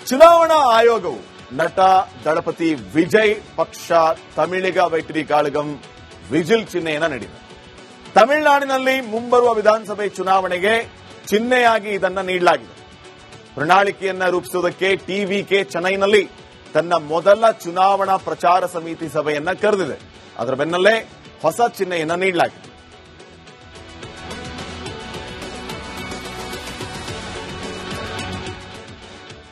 ಚುನಾವಣಾ ಆಯೋಗವು ನಟ ದಳಪತಿ ವಿಜಯ್ ಪಕ್ಷ ತಮಿಳಿಗ ವೈಟ್ರಿ ಕಾಳಗಂ ವಿಜಿಲ್ ಚಿಹ್ನೆಯನ್ನು ನೀಡಿದೆ. ತಮಿಳುನಾಡಿನಲ್ಲಿ ಮುಂಬರುವ ವಿಧಾನಸಭೆ ಚುನಾವಣೆಗೆ ಚಿಹ್ನೆಯಾಗಿ ಇದನ್ನು ನೀಡಲಾಗಿದೆ. ಪ್ರಣಾಳಿಕೆಯನ್ನ ರೂಪಿಸುವುದಕ್ಕೆ ಟಿವಿಕೆ ಚೆನ್ನೈನಲ್ಲಿ ತನ್ನ ಮೊದಲ ಚುನಾವಣಾ ಪ್ರಚಾರ ಸಮಿತಿ ಸಭೆಯನ್ನ ಕರೆದಿದೆ. ಅದರ ಬೆನ್ನಲ್ಲೇ ಹೊಸ ಚಿಹ್ನೆಯನ್ನ ನೀಡಲಾಗಿದೆ.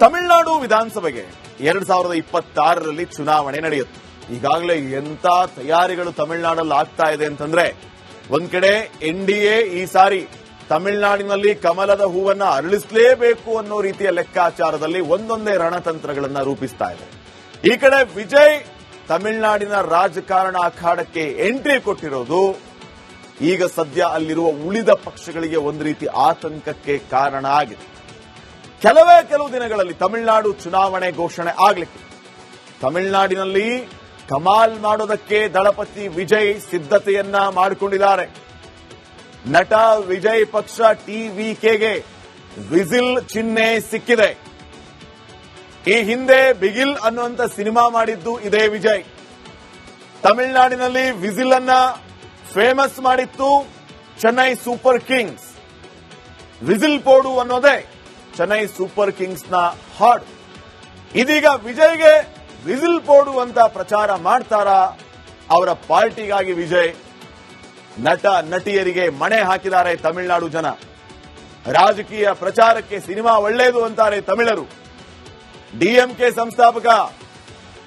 ತಮಿಳುನಾಡು ವಿಧಾನಸಭೆಗೆ 2026ರಲ್ಲಿ ಚುನಾವಣೆ ನಡೆಯುತ್ತೆ. ಈಗಾಗಲೇ ಎಂಥ ತಯಾರಿಗಳು ತಮಿಳುನಾಡಲ್ಲಿ ಆಗ್ತಾ ಇದೆ ಅಂತಂದ್ರೆ, ಒಂದ್ ಕಡೆ ಎನ್ಡಿಎ ಈ ಸಾರಿ ತಮಿಳುನಾಡಿನಲ್ಲಿ ಕಮಲದ ಹೂವನ್ನ ಅರಳಿಸಲೇಬೇಕು ಅನ್ನೋ ರೀತಿಯ ಲೆಕ್ಕಾಚಾರದಲ್ಲಿ ಒಂದೊಂದೇ ರಣತಂತ್ರಗಳನ್ನ ರೂಪಿಸ್ತಾ ಇದೆ. ಈ ಕಡೆ ವಿಜಯ್ ತಮಿಳುನಾಡಿನ ರಾಜಕಾರಣ ಅಖಾಡಕ್ಕೆ ಎಂಟ್ರಿ ಕೊಟ್ಟಿರೋದು ಈಗ ಸದ್ಯ ಅಲ್ಲಿರುವ ಉಳಿದ ಪಕ್ಷಗಳಿಗೆ ಒಂದು ರೀತಿ ಆತಂಕಕ್ಕೆ ಕಾರಣ ಆಗಿದೆ. ಕೆಲವು ದಿನಗಳಲ್ಲಿ ತಮಿಳುನಾಡು ಚುನಾವಣೆ ಘೋಷಣೆ ಆಗ್ಲಿಕ್ಕೆ ತಮಿಳುನಾಡಿನಲ್ಲಿ ಕಮಾಲ್ ಮಾಡೋದಕ್ಕೆ ದಳಪತಿ ವಿಜಯ್ ಸಿದ್ಧತೆಯನ್ನ ಮಾಡಿಕೊಂಡಿದ್ದಾರೆ. ನಟ ವಿಜಯ್ ಪಕ್ಷ ಟಿವಿಕೆಗೆ ವಿಜಿಲ್ ಚಿಹ್ನೆ ಸಿಕ್ಕಿದೆ. ಈ ಹಿಂದೆ ಬಿಗಿಲ್ ಅನ್ನುವಂತ ಸಿನಿಮಾ ಮಾಡಿದ್ದು ಇದೇ ವಿಜಯ್. ತಮಿಳುನಾಡಿನಲ್ಲಿ ವಿಜಿಲ್ ಅನ್ನ ಫೇಮಸ್ ಮಾಡಿತ್ತು ಚೆನ್ನೈ ಸೂಪರ್ ಕಿಂಗ್ಸ್. ವಿಜಿಲ್ ಪೋಡು ಅನ್ನೋದೇ ಚೆನ್ನೈ ಸೂಪರ್ ಕಿಂಗ್ಸ್ ನ ಹಾಡು. ಇದೀಗ ವಿಜಯ್ಗೆ ವಿಜಿಲ್ ಪೋಡು ಅಂತ ಪ್ರಚಾರ ಮಾಡ್ತಾರಾ? ಅವರ ಪಾರ್ಟಿಗಾಗಿ ವಿಜಯ್ ನಟ ನಟಿಯರಿಗೆ ಮಣೆ ಹಾಕಿದ್ದಾರೆ ತಮಿಳುನಾಡು ಜನ. ರಾಜಕೀಯ ಪ್ರಚಾರಕ್ಕೆ ಸಿನಿಮಾ ಒಳ್ಳೆಯದು ಅಂತಾರೆ ತಮಿಳರು. ಡಿಎಂಕೆ ಸಂಸ್ಥಾಪಕ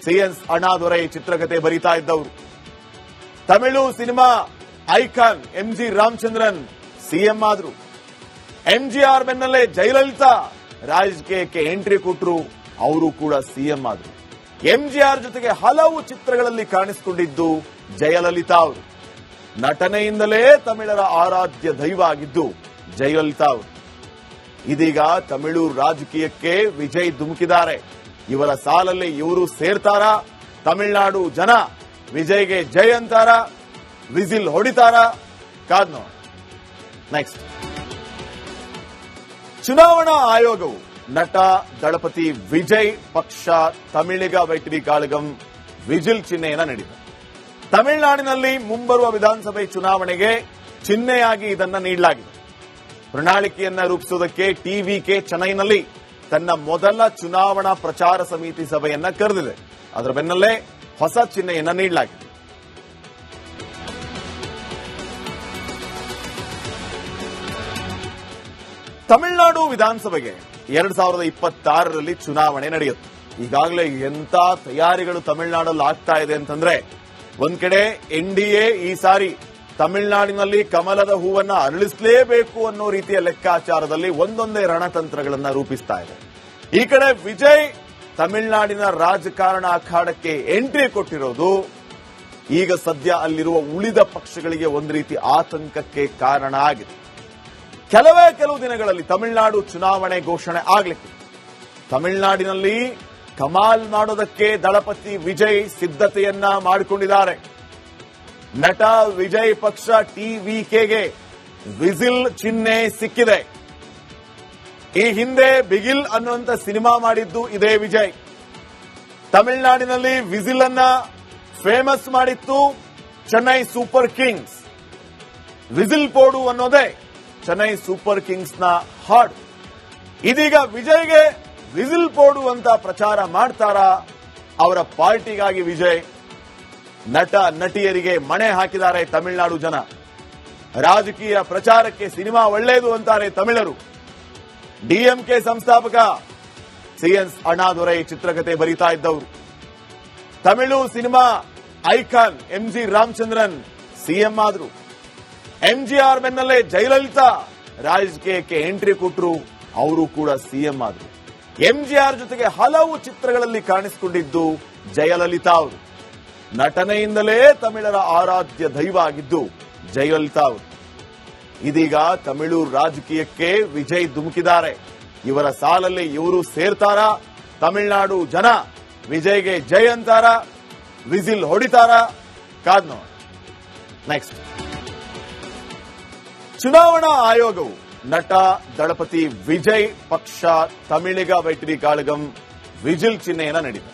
ಸಿಎನ್ ಅಣ್ಣಾದೊರೈ ಚಿತ್ರಕಥೆ ಬರೀತಾ ಇದ್ದವರು. Tamil cinema icon MG Ramachandran CM ಆದ್ರು. ಎಂಜಿಆರ್ ಬೆನ್ನಲ್ಲೇ ಜಯಲಲಿತಾ ರಾಜಕೀಯಕ್ಕೆ ಎಂಟ್ರಿ ಕೊಟ್ಟರು, ಅವರು ಕೂಡ ಸಿಎಂ ಆದ್ರು. ಎಂಜಿಆರ್ ಜೊತೆಗೆ ಹಲವು ಚಿತ್ರಗಳಲ್ಲಿ ಕಾಣಿಸಿಕೊಂಡಿದ್ದು ಜಯಲಲಿತಾ ಅವರು. ನಟನೆಯಿಂದಲೇ ತಮಿಳರ ಆರಾಧ್ಯ ದೈವ ಆಗಿದ್ದು ಜಯಲಲಿತಾ ಅವರು. ಇದೀಗ ತಮಿಳು ರಾಜಕೀಯಕ್ಕೆ ವಿಜಯ್ ಧುಮುಕಿದ್ದಾರೆ. ಇವರ ಸಾಲಲ್ಲಿ ಇವರು ಸೇರ್ತಾರಾ? ತಮಿಳುನಾಡು ಜನ ವಿಜಯ್ಗೆ ಜೈ ಅಂತಾರ? ವಿಜಿಲ್ ಹೊಡಿತಾರ? ಕಾದ್ ನೋಡಿ. ನೆಕ್ಸ್ಟ್, ಚುನಾವಣಾ ಆಯೋಗವು ನಟ ದಳಪತಿ ವಿಜಯ್ ಪಕ್ಷ ತಮಿಳಿಗ ವೈಟ್ರಿ ಕಾಳಗಂ ವಿಜಿಲ್ ಚಿಹ್ನೆಯನ್ನು ನೀಡಿದೆ. ತಮಿಳುನಾಡಿನಲ್ಲಿ ಮುಂಬರುವ ವಿಧಾನಸಭೆ ಚುನಾವಣೆಗೆ ಚಿಹ್ನೆಯಾಗಿ ಇದನ್ನು ನೀಡಲಾಗಿದೆ. ಪ್ರಣಾಳಿಕೆಯನ್ನ ರೂಪಿಸುವುದಕ್ಕೆ ಟಿವಿಕೆ ಚೆನ್ನೈನಲ್ಲಿ ತನ್ನ ಮೊದಲ ಚುನಾವಣಾ ಪ್ರಚಾರ ಸಮಿತಿ ಸಭೆಯನ್ನ ಕರೆದಿದೆ. ಅದರ ಬೆನ್ನಲ್ಲೇ ಹೊಸ ಚಿಹ್ನೆಯನ್ನ ನೀಡಲಾಗಿದೆ. ತಮಿಳುನಾಡು ವಿಧಾನಸಭೆಗೆ 2026ರಲ್ಲಿ ಚುನಾವಣೆ ನಡೆಯುತ್ತೆ. ಈಗಾಗಲೇ ಎಂಥ ತಯಾರಿಗಳು ತಮಿಳುನಾಡಲ್ಲಿ ಆಗ್ತಾ ಇದೆ ಅಂತಂದ್ರೆ, ಒಂದ್ ಕಡೆ ಎನ್ಡಿಎ ಈ ಸಾರಿ ತಮಿಳುನಾಡಿನಲ್ಲಿ ಕಮಲದ ಹೂವನ್ನ ಅರಳಿಸಲೇಬೇಕು ಅನ್ನೋ ರೀತಿಯ ಲೆಕ್ಕಾಚಾರದಲ್ಲಿ ಒಂದೊಂದೇ ರಣತಂತ್ರಗಳನ್ನ ರೂಪಿಸ್ತಾ ಇದೆ. ಈ ಕಡೆ ವಿಜಯ್ ತಮಿಳುನಾಡಿನ ರಾಜಕಾರಣ ಅಖಾಡಕ್ಕೆ ಎಂಟ್ರಿ ಕೊಟ್ಟಿರೋದು ಈಗ ಸದ್ಯ ಅಲ್ಲಿರುವ ಉಳಿದ ಪಕ್ಷಗಳಿಗೆ ಒಂದು ರೀತಿ ಆತಂಕಕ್ಕೆ ಕಾರಣ ಆಗಿದೆ. ಕೆಲವು ದಿನಗಳಲ್ಲಿ ತಮಿಳುನಾಡು ಚುನಾವಣೆ ಘೋಷಣೆ ಆಗ್ಲಿಕ್ಕೆ ತಮಿಳುನಾಡಿನಲ್ಲಿ ಕಮಾಲ್ ಮಾಡೋದಕ್ಕೆ ದಳಪತಿ ವಿಜಯ್ ಸಿದ್ಧತೆಯನ್ನ ಮಾಡಿಕೊಂಡಿದ್ದಾರೆ. ನಟ ವಿಜಯ್ ಪಕ್ಷ ಟಿವಿಕೆಗೆ ವಿಜಿಲ್ ಚಿಹ್ನೆ ಸಿಕ್ಕಿದೆ. ಈ ಹಿಂದೆ ಬಿಗಿಲ್ ಅನ್ನುವಂತ ಸಿನಿಮಾ ಮಾಡಿದ್ದು ಇದೇ ವಿಜಯ್. ತಮಿಳುನಾಡಿನಲ್ಲಿ ವಿಜಿಲ್ ಅನ್ನ ಫೇಮಸ್ ಮಾಡಿತ್ತು ಚೆನ್ನೈ ಸೂಪರ್ ಕಿಂಗ್ಸ್. ವಿಜಿಲ್ ಪೋಡು ಅನ್ನೋದೇ ಚೆನ್ನೈ ಸೂಪರ್ ಕಿಂಗ್ಸ್ ನ ಹಾಡು. ಇದೀಗ ವಿಜಯ್ಗೆ ವಿಜಿಲ್ ಪೋಡು ಅಂತ ಪ್ರಚಾರ ಮಾಡ್ತಾರಾ? ಅವರ ಪಾರ್ಟಿಗಾಗಿ ವಿಜಯ್ ನಟ ನಟಿಯರಿಗೆ ಮಣೆ ಹಾಕಿದ್ದಾರೆ ತಮಿಳುನಾಡು ಜನ. ರಾಜಕೀಯ ಪ್ರಚಾರಕ್ಕೆ ಸಿನಿಮಾ ಒಳ್ಳೆಯದು ಅಂತಾರೆ ತಮಿಳರು. ಡಿಎಂಕೆ ಸಂಸ್ಥಾಪಕ ಸಿಎನ್ ಅಣ್ಣಾದೊರೈ ಚಿತ್ರಕಥೆ ಬರೀತಾ ಇದ್ದವರು. Tamil cinema icon MG Ramachandran CM ಆದ್ರು. ಎಂಜಿಆರ್ ಬೆನ್ನಲ್ಲೇ ಜಯಲಲಿತಾ ರಾಜಕೀಯಕ್ಕೆ ಎಂಟ್ರಿ ಕೊಟ್ಟರು, ಅವರು ಕೂಡ ಸಿಎಂ ಆದ್ರು. ಎಂಜಿಆರ್ ಜೊತೆಗೆ ಹಲವು ಚಿತ್ರಗಳಲ್ಲಿ ಕಾಣಿಸಿಕೊಂಡಿದ್ದು ಜಯಲಲಿತಾ ಅವರು. ನಟನೆಯಿಂದಲೇ ತಮಿಳರ ಆರಾಧ್ಯ ದೈವ ಆಗಿದ್ದು ಜಯಲಲಿತಾ ಅವರು. ಇದೀಗ ತಮಿಳು ರಾಜಕೀಯಕ್ಕೆ ವಿಜಯ್ ಧುಮುಕಿದ್ದಾರೆ. ಇವರ ಸಾಲಲ್ಲಿ ಇವರು ಸೇರ್ತಾರಾ? ತಮಿಳುನಾಡು ಜನ ವಿಜಯ್ಗೆ ಜೈ ಅಂತಾರ? ವಿಜಿಲ್ ಹೊಡಿತಾರ? ಕಾದ್ ನೋಡಿ. ನೆಕ್ಸ್ಟ್, ಚುನಾವಣಾ ಆಯೋಗವು ನಟ ದಳಪತಿ ವಿಜಯ್ ಪಕ್ಷ ತಮಿಳಿಗ ವೈಟ್ರಿ ಕಾಳಗಂ ವಿಜಿಲ್ ಚಿಹ್ನೆಯನ್ನ ನೀಡಿದೆ.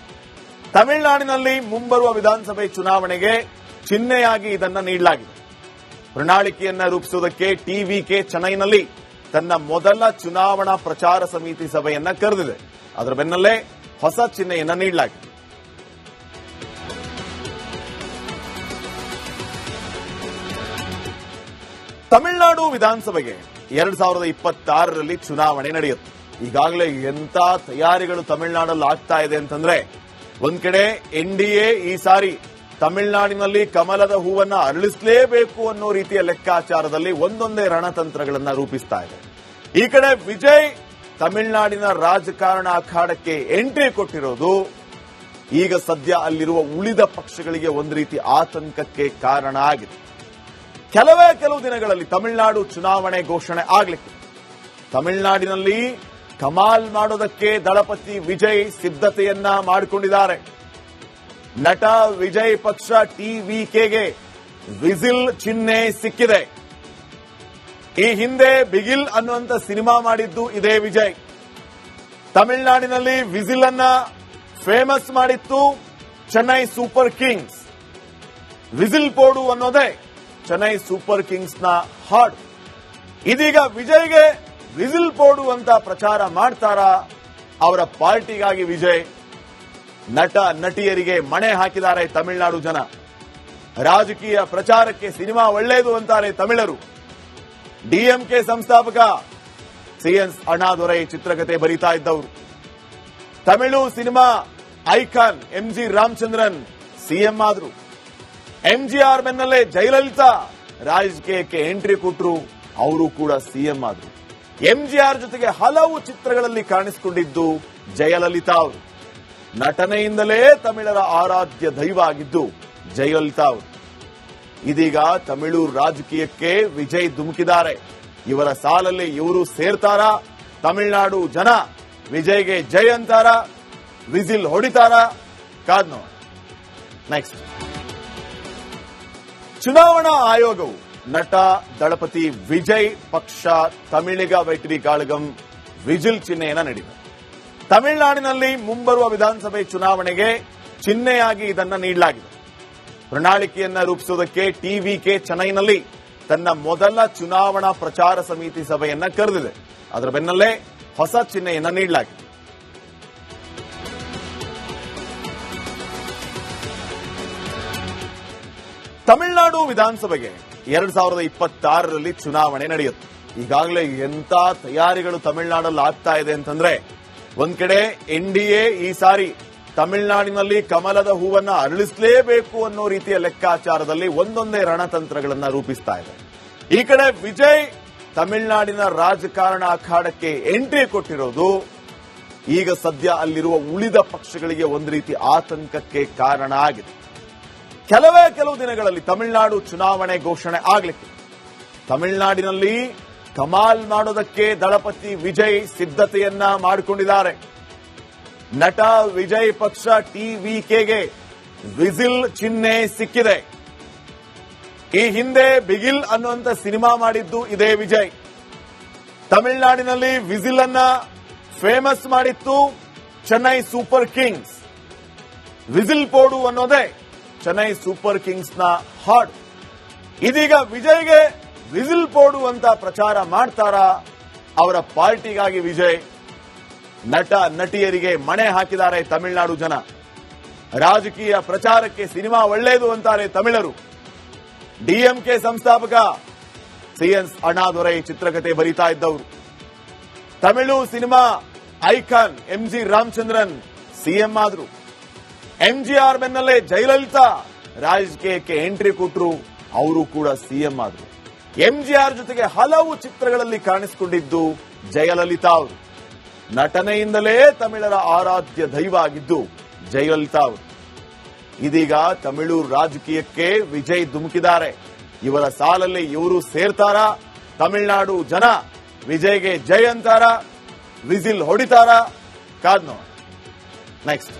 ತಮಿಳುನಾಡಿನಲ್ಲಿ ಮುಂಬರುವ ವಿಧಾನಸಭೆ ಚುನಾವಣೆಗೆ ಚಿಹ್ನೆಯಾಗಿ ಇದನ್ನ ನೀಡಲಾಗಿದೆ. ಪ್ರಣಾಳಿಕೆಯನ್ನ ರೂಪಿಸುವುದಕ್ಕೆ ಟಿವಿಕೆ ಚೆನ್ನೈನಲ್ಲಿ ತನ್ನ ಮೊದಲ ಚುನಾವಣಾ ಪ್ರಚಾರ ಸಮಿತಿ ಸಭೆಯನ್ನ ಕರೆದಿದೆ. ಅದರ ಬೆನ್ನಲ್ಲೇ ಹೊಸ ಚಿಹ್ನೆಯನ್ನ ನೀಡಲಾಗಿದೆ. ತಮಿಳುನಾಡು ವಿಧಾನಸಭೆಗೆ 2026ರಲ್ಲಿ ಚುನಾವಣೆ ನಡೆಯುತ್ತೆ. ಈಗಾಗಲೇ ಎಂತ ತಯಾರಿಗಳು ತಮಿಳುನಾಡಲ್ಲಿ ಆಗ್ತಾ ಇದೆ ಅಂತಂದ್ರೆ, ಒಂದ್ ಕಡೆ ಎನ್ಡಿಎ ಈ ಸಾರಿ ತಮಿಳುನಾಡಿನಲ್ಲಿ ಕಮಲದ ಹೂವನ್ನ ಅರಳಿಸಲೇಬೇಕು ಅನ್ನೋ ರೀತಿಯ ಲೆಕ್ಕಾಚಾರದಲ್ಲಿ ಒಂದೊಂದೇ ರಣತಂತ್ರಗಳನ್ನ ರೂಪಿಸ್ತಾ ಇದೆ. ಈ ಕಡೆ ವಿಜಯ್ ತಮಿಳುನಾಡಿನ ರಾಜಕಾರಣ ಅಖಾಡಕ್ಕೆ ಎಂಟ್ರಿ ಕೊಟ್ಟಿರೋದು ಈಗ ಸದ್ಯ ಅಲ್ಲಿರುವ ಉಳಿದ ಪಕ್ಷಗಳಿಗೆ ಒಂದು ರೀತಿ ಆತಂಕಕ್ಕೆ ಕಾರಣ ಆಗಿದೆ. ಕೆಲವು ದಿನಗಳಲ್ಲಿ ತಮಿಳುನಾಡು ಚುನಾವಣೆ ಘೋಷಣೆ ಆಗ್ಲಿಕ್ಕೆ ತಮಿಳುನಾಡಿನಲ್ಲಿ ಕಮಾಲ್ ಮಾಡೋದಕ್ಕೆ ದಳಪತಿ ವಿಜಯ್ ಸಿದ್ಧತೆಯನ್ನ ಮಾಡಿಕೊಂಡಿದ್ದಾರೆ. ನಟ ವಿಜಯ್ ಪಕ್ಷ ಟಿವಿಕೆಗೆ ವಿಜಿಲ್ ಚಿಹ್ನೆ ಸಿಕ್ಕಿದೆ. ಈ ಹಿಂದೆ ಬಿಗಿಲ್ ಅನ್ನುವಂತ ಸಿನಿಮಾ ಮಾಡಿದ್ದು ಇದೇ ವಿಜಯ್. ತಮಿಳುನಾಡಿನಲ್ಲಿ ವಿಜಿಲ್ ಅನ್ನ ಫೇಮಸ್ ಮಾಡಿತ್ತು ಚೆನ್ನೈ ಸೂಪರ್ ಕಿಂಗ್ಸ್. ವಿಜಿಲ್ ಪೋಡು ಅನ್ನೋದೇ ಚೆನ್ನೈ ಸೂಪರ್ ಕಿಂಗ್ಸ್ ನ ಹಾಡು. ಇದೀಗ ವಿಜಯ್ಗೆ ವಿಜಿಲ್ ಪೋಡು ಅಂತ ಪ್ರಚಾರ ಮಾಡ್ತಾರಾ? ಅವರ ಪಾರ್ಟಿಗಾಗಿ ವಿಜಯ್ ನಟ ನಟಿಯರಿಗೆ ಮಣೆ ಹಾಕಿದ್ದಾರೆ ತಮಿಳುನಾಡು ಜನ. ರಾಜಕೀಯ ಪ್ರಚಾರಕ್ಕೆ ಸಿನಿಮಾ ಒಳ್ಳೆಯದು ಅಂತಾರೆ ತಮಿಳರು. ಡಿಎಂಕೆ ಸಂಸ್ಥಾಪಕ ಸಿಎನ್ ಅಣ್ಣಾದೊರೈ ಚಿತ್ರಕಥೆ ಬರೀತಾ ಇದ್ದವರು. Tamil cinema icon MG Ramachandran CM ಆದ್ರು. ಎಂಜಿಆರ್ ಬೆನ್ನಲ್ಲೇ ಜಯಲಲಿತಾ ರಾಜಕೀಯಕ್ಕೆ ಎಂಟ್ರಿ ಕೊಟ್ಟರು, ಅವರು ಕೂಡ ಸಿಎಂ ಆದ್ರು. ಎಂಜಿಆರ್ ಜೊತೆಗೆ ಹಲವು ಚಿತ್ರಗಳಲ್ಲಿ ಕಾಣಿಸಿಕೊಂಡಿದ್ದು ಜಯಲಲಿತಾ ಅವರು. ನಟನೆಯಿಂದಲೇ ತಮಿಳರ ಆರಾಧ್ಯ ದೈವ ಆಗಿದ್ದು ಜಯಲಲಿತಾ ಅವರು. ಇದೀಗ ತಮಿಳು ರಾಜಕೀಯಕ್ಕೆ ವಿಜಯ್ ಧುಮುಕಿದ್ದಾರೆ. ಇವರ ಸಾಲಲ್ಲಿ ಇವರು ಸೇರ್ತಾರಾ? ತಮಿಳುನಾಡು ಜನ ವಿಜಯ್ಗೆ ಜೈ ಅಂತಾರಾ? ವಿಜಿಲ್ ಹೊಡಿತಾರಾ? ಕಾದ್ ನೋಡ. ನೆಕ್ಸ್ಟ್, ಚುನಾವಣಾ ಆಯೋಗವು ನಟ ದಳಪತಿ ವಿಜಯ್ ಪಕ್ಷ ತಮಿಳಿಗ ವೆಟ್ರಿ ಕಾಳಗಂ ವಿಜಿಲ್ ಚಿಹ್ನೆಯನ್ನ ನೀಡಿದೆ. ತಮಿಳುನಾಡಿನಲ್ಲಿ ಮುಂಬರುವ ವಿಧಾನಸಭೆ ಚುನಾವಣೆಗೆ ಚಿಹ್ನೆಯಾಗಿ ಇದನ್ನ ನೀಡಲಾಗಿದೆ. ಪ್ರಣಾಳಿಕೆಯನ್ನ ರೂಪಿಸುವುದಕ್ಕೆ ಟಿವಿಕೆ ಚೆನ್ನೈನಲ್ಲಿ ತನ್ನ ಮೊದಲ ಚುನಾವಣಾ ಪ್ರಚಾರ ಸಮಿತಿ ಸಭೆಯನ್ನ ಕರೆದಿದೆ. ಅದರ ಬೆನ್ನಲ್ಲೇ ಹೊಸ ಚಿಹ್ನೆಯನ್ನ ನೀಡಲಾಗಿದೆ. ತಮಿಳುನಾಡು ವಿಧಾನಸಭೆಗೆ 2026ರಲ್ಲಿ ಚುನಾವಣೆ ನಡೆಯುತ್ತೆ. ಈಗಾಗಲೇ ಎಂತ ತಯಾರಿಗಳು ತಮಿಳುನಾಡಲ್ಲಿ ಆಗ್ತಾ ಇದೆ ಅಂತಂದ್ರೆ, ಒಂದ್ ಕಡೆ ಎನ್ಡಿಎ ಈ ಸಾರಿ ತಮಿಳುನಾಡಿನಲ್ಲಿ ಕಮಲದ ಹೂವನ್ನ ಅರಳಿಸಲೇಬೇಕು ಅನ್ನೋ ರೀತಿಯ ಲೆಕ್ಕಾಚಾರದಲ್ಲಿ ಒಂದೊಂದೇ ರಣತಂತ್ರಗಳನ್ನ ರೂಪಿಸ್ತಾ ಇದೆ. ಈ ಕಡೆ ವಿಜಯ್ ತಮಿಳುನಾಡಿನ ರಾಜಕಾರಣ ಅಖಾಡಕ್ಕೆ ಎಂಟ್ರಿ ಕೊಟ್ಟಿರೋದು ಈಗ ಸದ್ಯ ಅಲ್ಲಿರುವ ಉಳಿದ ಪಕ್ಷಗಳಿಗೆ ಒಂದು ರೀತಿ ಆತಂಕಕ್ಕೆ ಕಾರಣ ಆಗಿದೆ. ಕೆಲವು ದಿನಗಳಲ್ಲಿ ತಮಿಳುನಾಡು ಚುನಾವಣೆ ಘೋಷಣೆ ಆಗ್ಲಿಕ್ಕೆ ತಮಿಳುನಾಡಿನಲ್ಲಿ ಕಮಾಲ್ ಮಾಡೋದಕ್ಕೆ ದಳಪತಿ ವಿಜಯ್ ಸಿದ್ಧತೆಯನ್ನ ಮಾಡಿಕೊಂಡಿದ್ದಾರೆ. ನಟ ವಿಜಯ್ ಪಕ್ಷ ಟಿವಿಕೆಗೆ ವಿಜಿಲ್ ಚಿಹ್ನೆ ಸಿಕ್ಕಿದೆ. ಈ ಹಿಂದೆ ಬಿಗಿಲ್ ಅನ್ನುವಂತ ಸಿನಿಮಾ ಮಾಡಿದ್ದು ಇದೇ ವಿಜಯ್. ತಮಿಳುನಾಡಿನಲ್ಲಿ ವಿಜಿಲ್ ಅನ್ನ ಫೇಮಸ್ ಮಾಡಿತ್ತು ಚೆನ್ನೈ ಸೂಪರ್ ಕಿಂಗ್ಸ್. ವಿಜಿಲ್ ಪೋಡು ಅನ್ನೋದೇ ಚೆನ್ನೈ ಸೂಪರ್ ಕಿಂಗ್ಸ್ ನ ಹಾಡು. ಇದೀಗ ವಿಜಯ್ಗೆ ವಿಜಿಲ್ ಪೋಡು ಅಂತ ಪ್ರಚಾರ ಮಾಡ್ತಾರಾ? ಅವರ ಪಾರ್ಟಿಗಾಗಿ ವಿಜಯ್ ನಟ ನಟಿಯರಿಗೆ ಮಣೆ ಹಾಕಿದ್ದಾರೆ ತಮಿಳುನಾಡು ಜನ. ರಾಜಕೀಯ ಪ್ರಚಾರಕ್ಕೆ ಸಿನಿಮಾ ಒಳ್ಳೆಯದು ಅಂತಾರೆ ತಮಿಳರು. ಡಿಎಂಕೆ ಸಂಸ್ಥಾಪಕ ಸಿಎನ್ ಅಣ್ಣಾದೊರೈ ಚಿತ್ರಕಥೆ ಬರೀತಾ ಇದ್ದವರು. Tamil cinema icon MG Ramachandran CM ಆದ್ರು. ಎಂಜಿಆರ್ ಬೆನ್ನಲ್ಲೇ ಜಯಲಲಿತಾ ರಾಜಕೀಯಕ್ಕೆ ಎಂಟ್ರಿ ಕೊಟ್ಟರು, ಅವರು ಕೂಡ ಸಿಎಂ ಆದ್ರು. ಎಂಜಿಆರ್ ಜೊತೆಗೆ ಹಲವು ಚಿತ್ರಗಳಲ್ಲಿ ಕಾಣಿಸಿಕೊಂಡಿದ್ದು ಜಯಲಲಿತಾ ಅವರು. ನಟನೆಯಿಂದಲೇ ತಮಿಳರ ಆರಾಧ್ಯ ದೈವ ಆಗಿದ್ದು ಜಯಲಲಿತಾ ಅವರು. ಇದೀಗ ತಮಿಳು ರಾಜಕೀಯಕ್ಕೆ ವಿಜಯ್ ಧುಮುಕಿದ್ದಾರೆ. ಇವರ ಸಾಲಲ್ಲಿ ಇವರು ಸೇರ್ತಾರಾ? ತಮಿಳುನಾಡು ಜನ ವಿಜಯ್ಗೆ ಜೈ ಅಂತಾರಾ? ವಿಜಿಲ್ ಹೊಡಿತಾರಾ? ಕಾದ್ ನೋಡ. ನೆಕ್ಸ್ಟ್,